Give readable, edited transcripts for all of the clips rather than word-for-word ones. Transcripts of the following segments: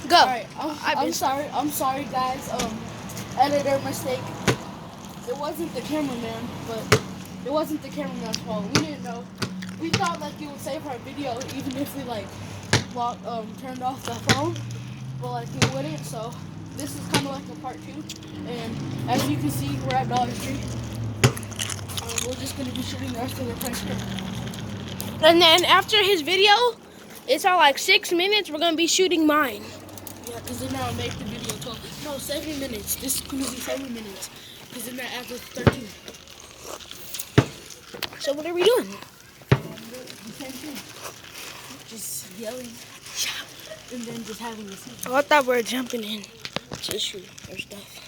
Go. Alright, I'm sorry. I'm sorry, guys. Editor mistake. It wasn't the cameraman, but it wasn't the cameraman's fault. We didn't know. We thought like it would save our video even if we like turned off the phone, but like it wouldn't. So this is kind of like a part two. And as you can see, we're at Dollar Tree. We're just gonna be shooting the rest of the prank. And then after his video, it's all like 6 minutes. We're gonna be shooting mine. Yeah, because then I'll make the video 12. No, 7 minutes. This is going to be 7 minutes. Because then that adds up to 13. So what are we doing? The same thing. Just yelling. And then just having a scene. Oh, I thought we were jumping in to shoot or stuff.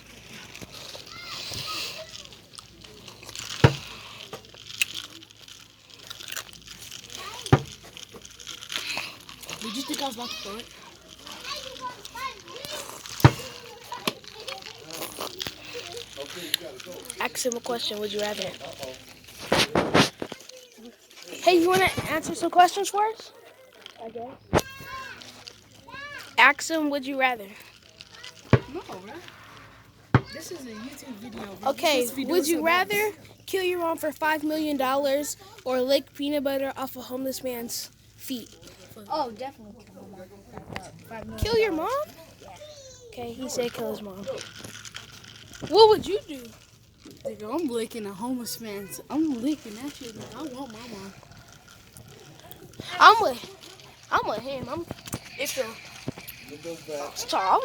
Did you think I was about to throw it? Ask him a question. Would you rather? Hey, you want to answer some questions for us? I guess. Ask him, would you rather? No, bro. This is a YouTube video. Bro. Okay, would you rather kill your mom for $5 million or lick peanut butter off a homeless man's feet? Oh, definitely kill my mom. Kill your mom? Okay, he said kill his mom. What would you do? Nigga, I'm licking a homeless man's. I'm licking that shit. Like, I want my mom. I'm with him. I'm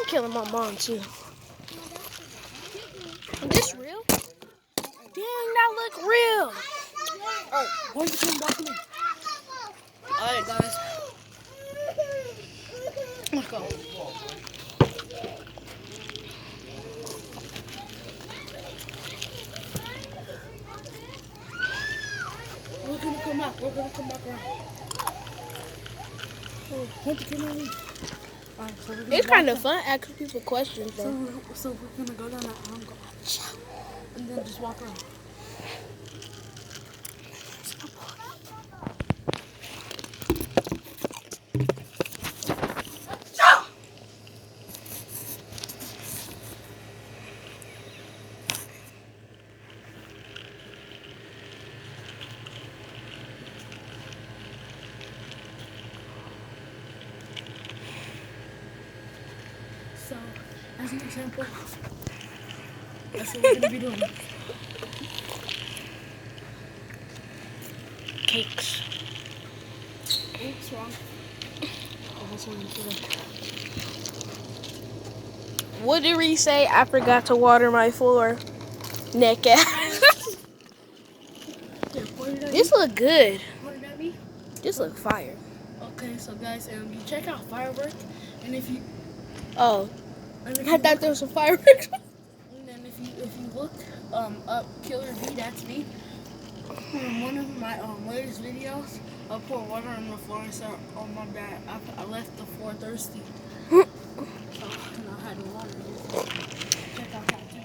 killing my mom too. Is this real? Dang, that look real. Alright, one second, walking in. Alright, guys. Let's go. We're gonna come back. We're gonna come back around. Oh, want to come in? Alright, so we're gonna It's kind of fun asking people questions though. So we're gonna go down that angle. And then just walk around. So, as an example, that's what we're gonna be doing. Cakes. Oops, wrong. Oh, this one today. What did we say? I forgot to water my floor. Neck ass. Yeah, point it at This look good. me. Point it at me. This look fire. Okay, so guys, you check out Firework, and if you, Oh, and if I you thought look, there was some fireworks. and then if you look up Killer V, that's me. In one of my latest videos, I poured water on the floor and said, "Oh my bad, I left the floor thirsty." So and I had to water it. Check out that too.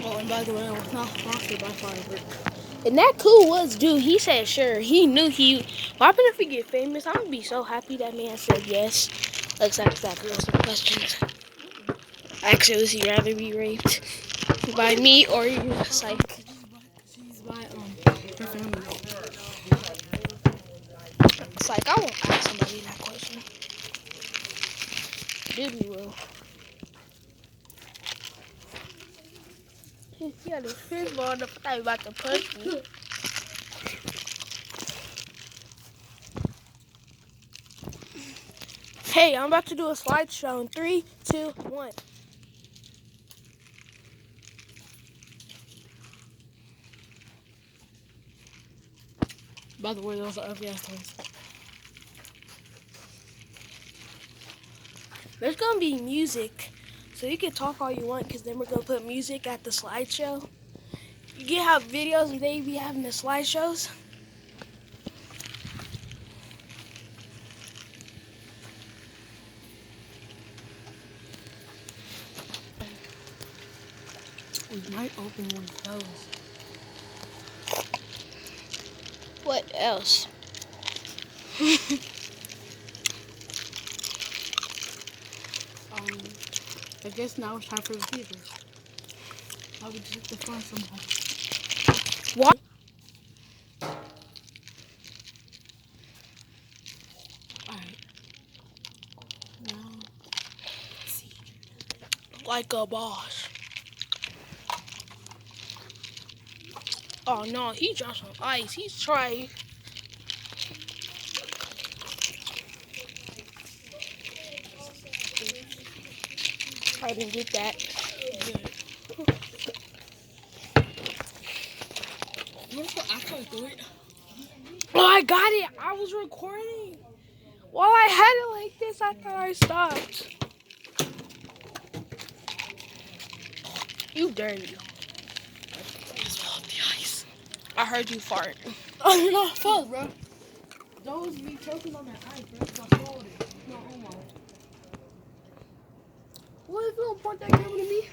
Oh, and by the way, I was not sponsored by Firework. And that cool was dude. He said sure. He knew he. What happened if we get famous? I'm gonna be so happy that man said yes. Let's ask that girl some questions. Actually, would he rather be raped by me or you? It's like, She's by her family. it's like I won't ask somebody that question. Dude, we will. Yeah, this fish ball. The thought about to punch me. Hey, I'm about to do a slideshow in 3, 2, 1. By the way, those are ugly ass toys. There's gonna be music, so you can talk all you want, because then we're gonna put music at the slideshow. You can have videos and they be having the slideshows. We might open one of those. What else? I guess now it's time for the theater. I would just hit the front somehow. What? Alright. Now, let's see. Like a boss. Oh no, he dropped some ice. He's trying. I didn't get that. You want to actually do it? Oh, I got it. I was recording. While I had it like this, I thought I stopped. You dirty. I heard you fart. Oh, you're not full, bro. That was me choking on that ice, bro. That's my fault. No, homo. What if you don't point that camera to me?